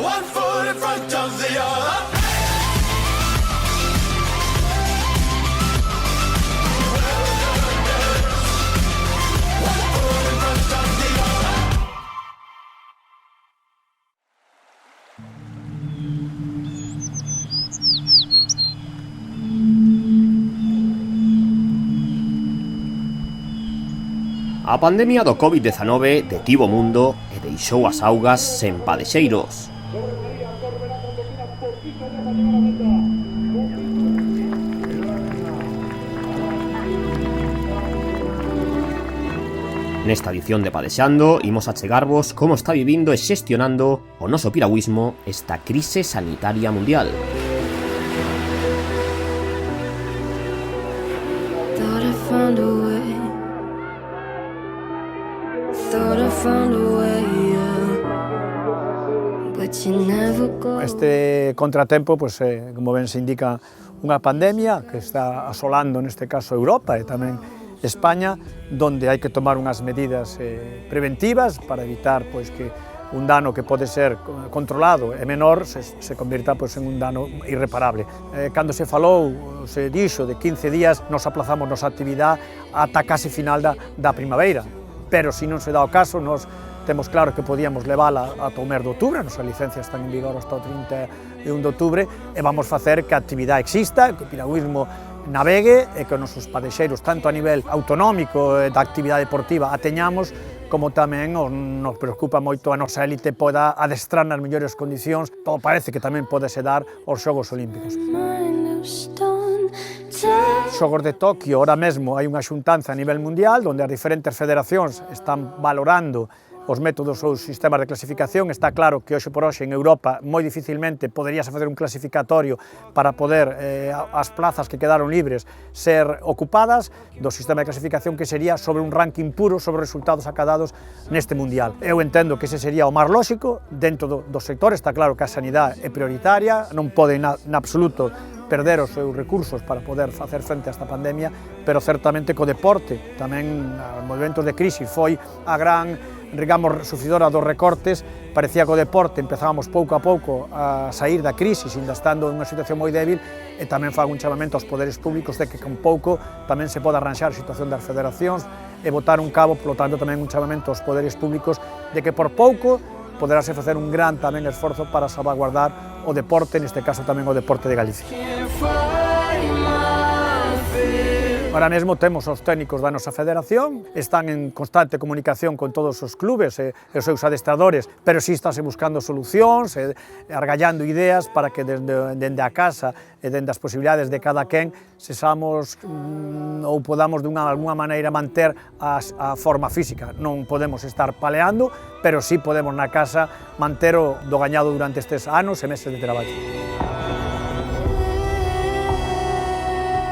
one foot in front of the other. A pandemia do Covid-19 detivo o mundo e deixou as augas sen padexeiros. Nesta edición de Padexando imos achegarvos como está vivindo e xestionando o noso piragüismo esta crise sanitaria mundial. Este contratempo, pues, como ben se indica, unha pandemia que está asolando neste caso Europa e tamén España, donde hai que tomar unhas medidas preventivas para evitar, pues, que un dano que pode ser controlado e menor se convirta, pues, en un dano irreparable. Cando se falou, se dixo de 15 días, nos aplazamos nosa actividade ata case final da primavera, pero se non se dá o caso, nos temos claro que podíamos levala ata o mes de outubro, nosa licencia está en vigor hasta o 31 de outubro, e vamos facer que a actividade exista, que o piragüismo navegue e que os nosos padexeiros, tanto a nivel autonómico da actividade deportiva, a teñamos, como tamén nos preocupa moito a nosa élite poda adestrar nas mellores condicións. Todo parece que tamén podese dar aos Xogos Olímpicos. Xogos de Tokio, ahora mesmo hai unha xuntanza a nivel mundial onde as diferentes federacións están valorando os métodos ou os sistemas de clasificación. Está claro que hoxe por hoxe en Europa moi dificilmente poderíase facer un clasificatorio para poder as plazas que quedaron libres ser ocupadas do sistema de clasificación, que sería sobre un ranking puro sobre os resultados acadados neste mundial. Eu entendo que ese sería o máis lóxico dentro do sector. Está claro que a sanidade é prioritaria, non pode en absoluto perder os seus recursos para poder facer frente a esta pandemia, pero certamente co deporte, tamén nos momentos de crise foi a gran, digamos, sufridora dos recortes. Parecía que o deporte empezábamos pouco a pouco a sair da crise, ainda estando en unha situación moi débil, e tamén fago un chamamento aos poderes públicos de que con pouco tamén se pode arranxar a situación das federacións e botar un cabo, polo tanto tamén un chamamento aos poderes públicos de que por pouco poderase facer un gran tamén esforzo para salvaguardar o deporte, neste caso tamén o deporte de Galicia. Ahora mesmo temos os técnicos da nosa federación, están en constante comunicación con todos os clubes e os seus adestradores, pero si estáse buscando solucións e argallando ideas para que dende a casa e dende as posibilidades de cada quen sesamos ou podamos de alguna maneira manter a forma física. Non podemos estar paleando, pero si podemos na casa manter o do gañado durante estes anos e meses de traballo.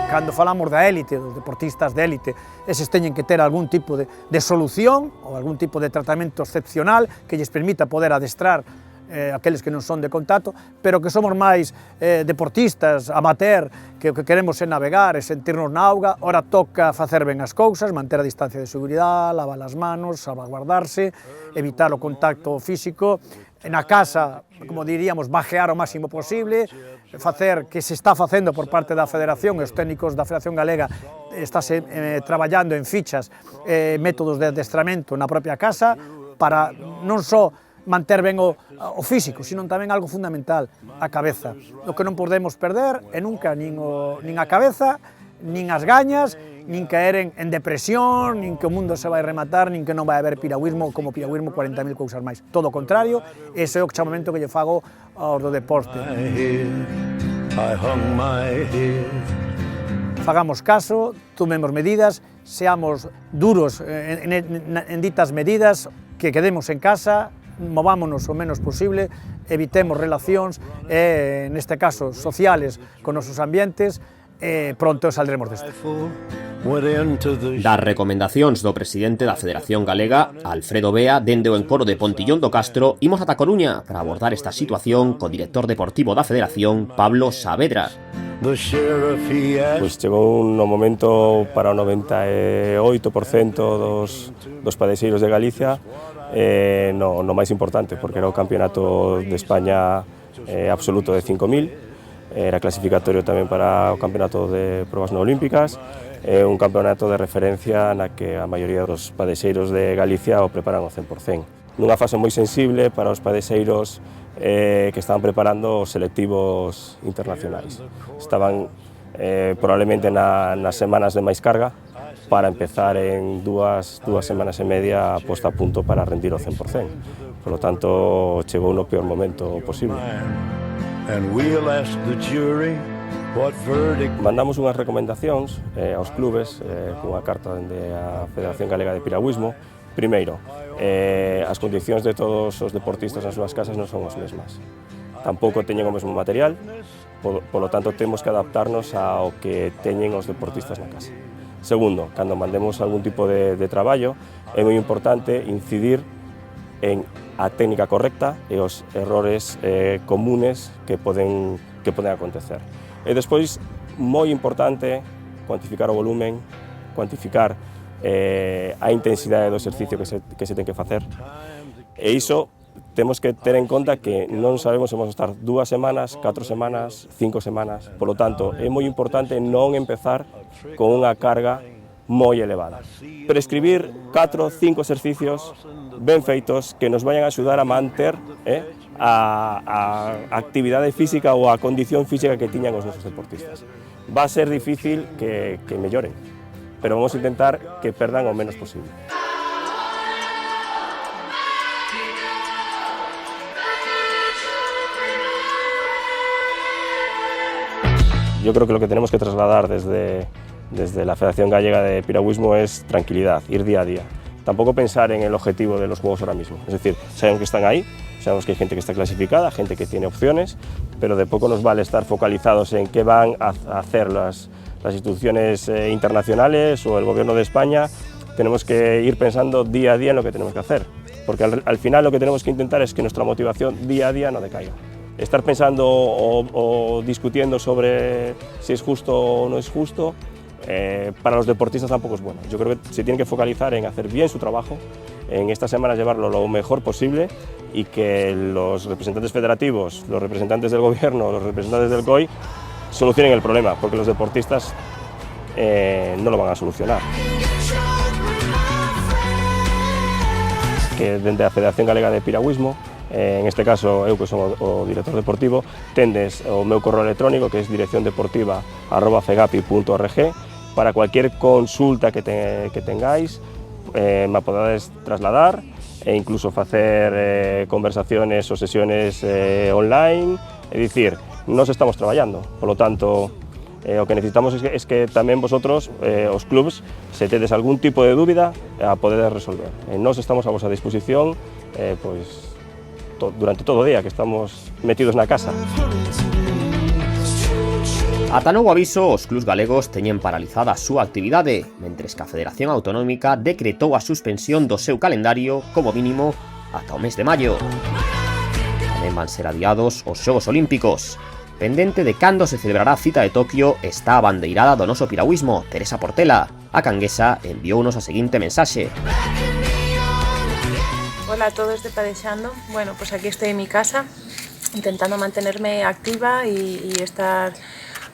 Cando falamos da élite, dos deportistas de élite, eses teñen que ter algún tipo de solución ou algún tipo de tratamento excepcional que lles permita poder adestrar aqueles que non son de contacto, pero que somos máis deportistas, amateur, que o que queremos é navegar e sentirnos na auga. Ora toca facer ben as cousas, manter a distancia de seguridade, lavar as manos, salvaguardarse, evitar o contacto físico, na casa, como diríamos, bajear o máximo posible, facer que se está facendo por parte da Federación, os técnicos da Federación Galega estáse traballando en fichas, métodos de adestramento na propia casa, para non só manter ben o físico, sino tamén algo fundamental, a cabeza. O que non podemos perder é nunca nin a cabeza, nin as gañas, nin caer en depresión, nin que o mundo se vai rematar, nin que non vai haber piragüismo como piragüismo 40.000 cousas máis. Todo o contrario, ese é o chamamento que lle fago aos do deporte. Fagamos caso, tomemos medidas, seamos duros en ditas medidas, que quedemos en casa, movámonos o menos posible, evitemos relacións, neste caso sociales, con nosos ambientes, pronto saldremos desto. Das recomendacións do presidente da Federación Galega, Alfredo Bea, dende o encoro de Pontillón do Castro, imos ata Coruña para abordar esta situación co director deportivo da Federación, Pablo Saavedra. Pois chegou un momento para o 98% dos padexeiros de Galicia no máis importante, porque era o campeonato de España absoluto de 5.000, era clasificatorio tamén para o campeonato de probas non olímpicas, un campeonato de referencia na que a maioría dos padexeiros de Galicia o preparan ao 100%. Nunha fase moi sensible para os padexeiros que estaban preparando os selectivos internacionais. Estaban probablemente nas semanas de máis carga para empezar en dúas semanas e media posta a punto para rendir ao 100%. Por lo tanto, chegou no peor momento posible. Mandamos unhas recomendacións aos clubes cunha carta dende a Federación Galega de Piragüismo. Primeiro, as condicións de todos os deportistas nas súas casas non son as mesmas. Tampouco teñen o mesmo material, polo tanto temos que adaptarnos ao que teñen os deportistas na casa. Segundo, cando mandemos algún tipo de traballo, é moi importante incidir en a técnica correcta e os errores comunes que poden acontecer. E despois, moi importante, cuantificar o volumen, cuantificar a intensidade do exercicio que se ten que facer. E iso temos que ter en conta que non sabemos se vamos estar 2 semanas, 4 semanas, 5 semanas. Por lo tanto, é moi importante non empezar con unha carga moi elevada. Prescribir 4 ou 5 exercicios ben feitos que nos vayan a axudar a manter a actividade física ou a condición física que tiñan os nosos deportistas. Va a ser difícil que melloren, pero vamos a intentar que perdan o menos posible. Yo creo que lo que tenemos que trasladar desde la Federación Gallega de Piragüismo es tranquilidad, ir día a día. Tampoco pensar en el objetivo de los Juegos ahora mismo. Es decir, sabemos que están ahí, sabemos que hay gente que está clasificada, gente que tiene opciones, pero de poco nos vale estar focalizados en qué van a hacer las instituciones internacionales o el Gobierno de España. Tenemos que ir pensando día a día en lo que tenemos que hacer, porque al final lo que tenemos que intentar es que nuestra motivación día a día no decaiga. Estar pensando o discutiendo sobre si es justo o no es justo, para los deportistas tampoco es bueno. Yo creo que se tienen que focalizar en hacer bien su trabajo, en estas semanas llevarlo lo mejor posible y que los representantes federativos, los representantes del gobierno, los representantes del COI solucionen el problema, porque los deportistas no lo van a solucionar. Que dende a Federación Galega de Piragüismo, en este caso eu que son o director deportivo, tendes o meu correo electrónico que é direcciondeportiva@fegapi.org para cualquier consulta que tengáis, me podades trasladar e incluso facer conversaciones ou sesiones online, é dicir, nos estamos traballando, polo tanto, o que necesitamos es que tamén vosotros, os clubs, se tedes algún tipo de dúbida, a podedes resolver. Nos estamos a vosa disposición, durante todo o día que estamos metidos na casa. Ata novo aviso, os clubs galegos teñen paralizada a súa actividade, mentres que a Federación Autonómica decretou a suspensión do seu calendario como mínimo ata o mes de maio. Tamén van ser adiados os Xogos Olímpicos. Pendente de cando se celebrará a cita de Tokio está a bandeirada do noso piragüismo, Teresa Portela. A canguesa enviounos a seguinte mensaxe. Hola a todos de Padexando. Bueno, pues aquí estoy en mi casa, intentando mantenerme activa y estar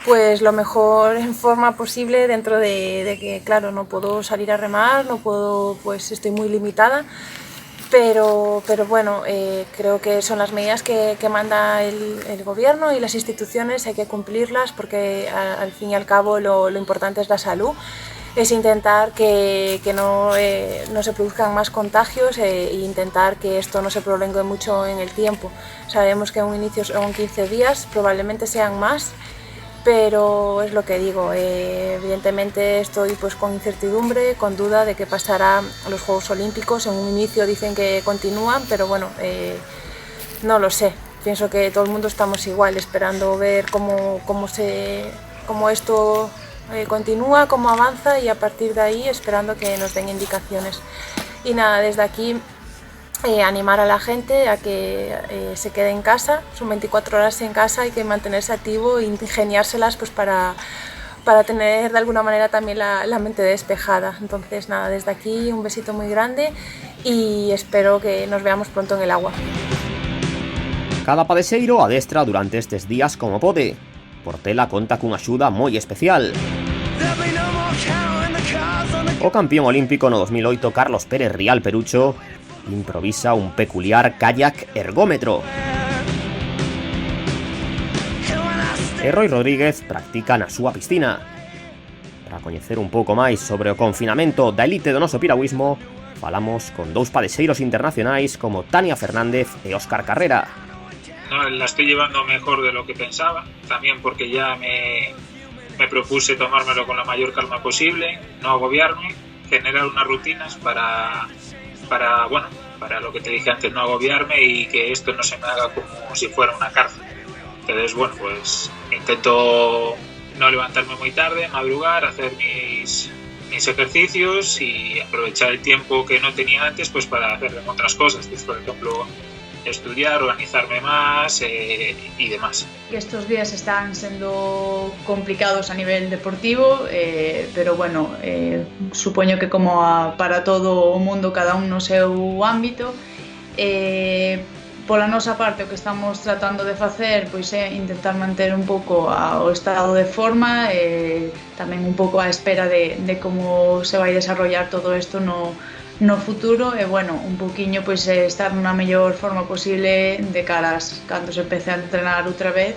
pues lo mejor en forma posible dentro de que, claro, no puedo salir a remar, no puedo, pues estoy muy limitada, pero bueno, creo que son las medidas que manda el gobierno y las instituciones, hay que cumplirlas porque al fin y al cabo lo importante es la salud. Es intentar que no se produzcan más contagios e intentar que esto no se prolongue mucho en el tiempo. Sabemos que en un inicio son 15 días, probablemente sean más, pero es lo que digo, evidentemente estoy pues con incertidumbre, con duda de qué pasará a los Juegos Olímpicos. En un inicio dicen que continúan, pero bueno, no lo sé. Pienso que todo el mundo estamos igual, esperando ver cómo esto continúa, cómo avanza y a partir de ahí esperando que nos den indicaciones. Y nada, desde aquí animar a la gente a que se quede en casa, son 24 horas en casa, hay que mantenerse activo e ingeniárselas pues para tener de alguna manera también la mente despejada. Entonces nada, desde aquí un besito muy grande y espero que nos veamos pronto en el agua. Cada padexeiro adestra durante estes días como pode. Portela conta cunha axuda moi especial. O campeón olímpico no 2008 Carlos Pérez Rial Perucho improvisa un peculiar kayak ergómetro. E Roi Rodríguez practica na súa piscina. Para coñecer un pouco máis sobre o confinamento da elite do noso piragüismo, falamos con dous padexeiros internacionais como Tania Fernández e Óscar Carrera. No, la estoy llevando mejor de lo que pensaba, también porque ya me propuse tomármelo con la mayor calma posible, no agobiarme, generar unas rutinas para lo que te dije antes, no agobiarme y que esto no se me haga como si fuera una cárcel. Entonces, bueno, pues intento no levantarme muy tarde, madrugar, hacer mis ejercicios y aprovechar el tiempo que no tenía antes pues para hacer otras cosas, pues, por ejemplo, estudiar, organizarme más y demás. Estos días están siendo complicados a nivel deportivo, pero bueno, supoño que como para todo o mundo, cada un no seu ámbito. Pola nosa parte, o que estamos tratando de facer pois é intentar manter un pouco o estado de forma, tamén un pouco á espera de como se vai desarrollar todo isto no futuro e, bueno, un pouquiño pois estar na mellor forma posible de caras cando se empece a entrenar outra vez,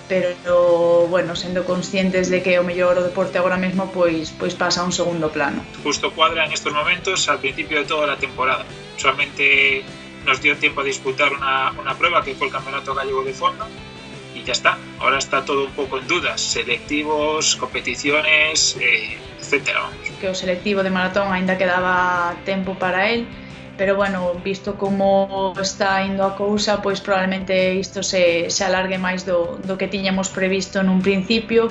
pero, bueno, sendo conscientes de que o mellor o deporte agora mesmo pois pasa a un segundo plano. Justo cuadra en estos momentos al principio de toda la temporada. Solamente nos dio tiempo a disputar una prueba que fue el Campeonato Gallego de Fondo y ya está. Ahora está todo un poco en dudas, selectivos, competiciones, etcétera. Que o selectivo de maratón aínda quedaba tempo para él, pero bueno, visto como está indo a cousa, pois probablemente isto se alargue máis do que tiñamos previsto nun principio.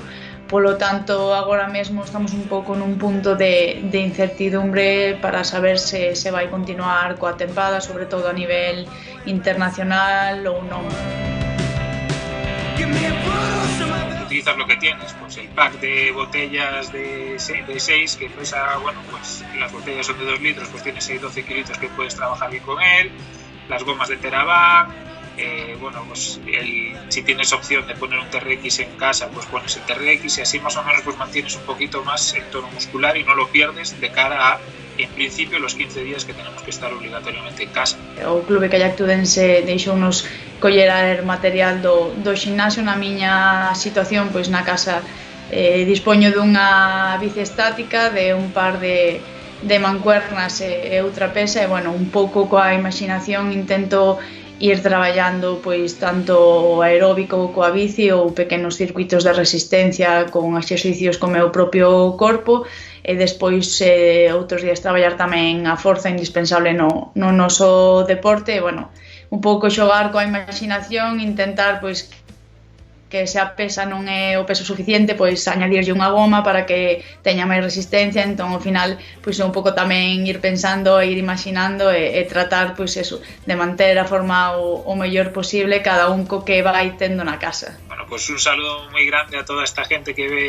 Polo tanto, agora mesmo estamos un pouco nun punto de incertidumbre para saber se vai continuar coa tempada, sobre todo a nivel internacional ou non. Utilizas lo que tienes, pues el pack de botellas de 6 que pesa, bueno, pues las botellas son de 2 litros, pues tienes 6-12 kilitos que puedes trabajar bien con él, las gomas de Teraban, bueno, pues si tienes opción de poner un TRX en casa, pues pones el TRX y así más o menos pues mantienes un poquito más el tono muscular y no lo pierdes de cara a, en principio, los 15 días que tenemos que estar obligatoriamente en casa. O Clube Kayak Tudense deixounos coller material do ximnasio. Na miña situación, pois na casa dispoño dunha bici estática, de un par de mancuernas e outra pesa e, bueno, un pouco coa imaginación intento ir traballando pois tanto o aeróbico coa bici ou pequenos circuitos de resistencia con exercicios co meu propio corpo e despois outros días traballar tamén a forza indispensable no noso deporte e, bueno, un pouco xogar coa imaginación, intentar pois que se a pesa non é o peso suficiente, pois añadirlle unha goma para que teña máis resistencia, entón ao final pois é un pouco tamén ir pensando e ir imaginando e tratar pois eso, de manter a forma o mellor posible cada un co que vai tendo na casa. Bueno, pues un saludo moi grande a toda esta gente que ve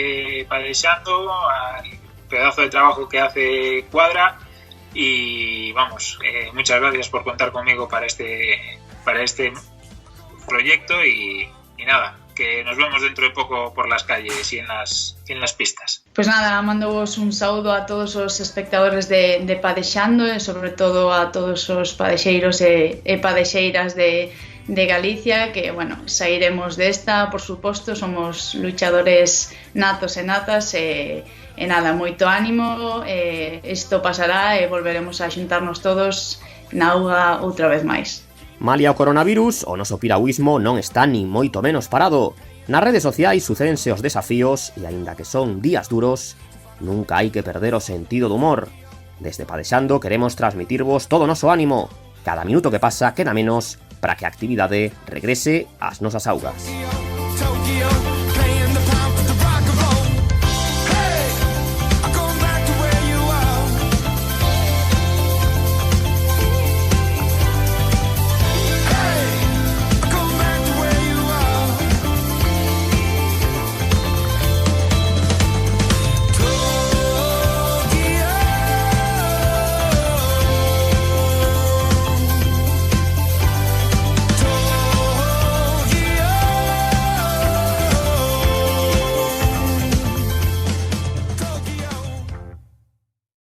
padexando, al pedazo de trabajo que hace Cuadra y vamos, muchas gracias por contar conmigo para este proyecto y nada, que nos vemos dentro de poco por las calles y en las pistas. Pues nada, mandovos un saúdo a todos os espectadores de Padexando e sobre todo a todos os padexeiros e padexeiras de Galicia, que, bueno, sairemos desta, por suposto, somos luchadores natos e natas e nada, moito ánimo, isto pasará e volveremos a xuntarnos todos na auga outra vez máis. Malia o coronavirus, o noso piragüismo non está nin moito menos parado. Nas redes sociais sucédense os desafíos e, aínda que son días duros, nunca hai que perder o sentido do humor. Desde Padexando queremos transmitirvos todo o noso ánimo. Cada minuto que pasa queda menos para que a actividade regrese ás nosas augas. Tokyo.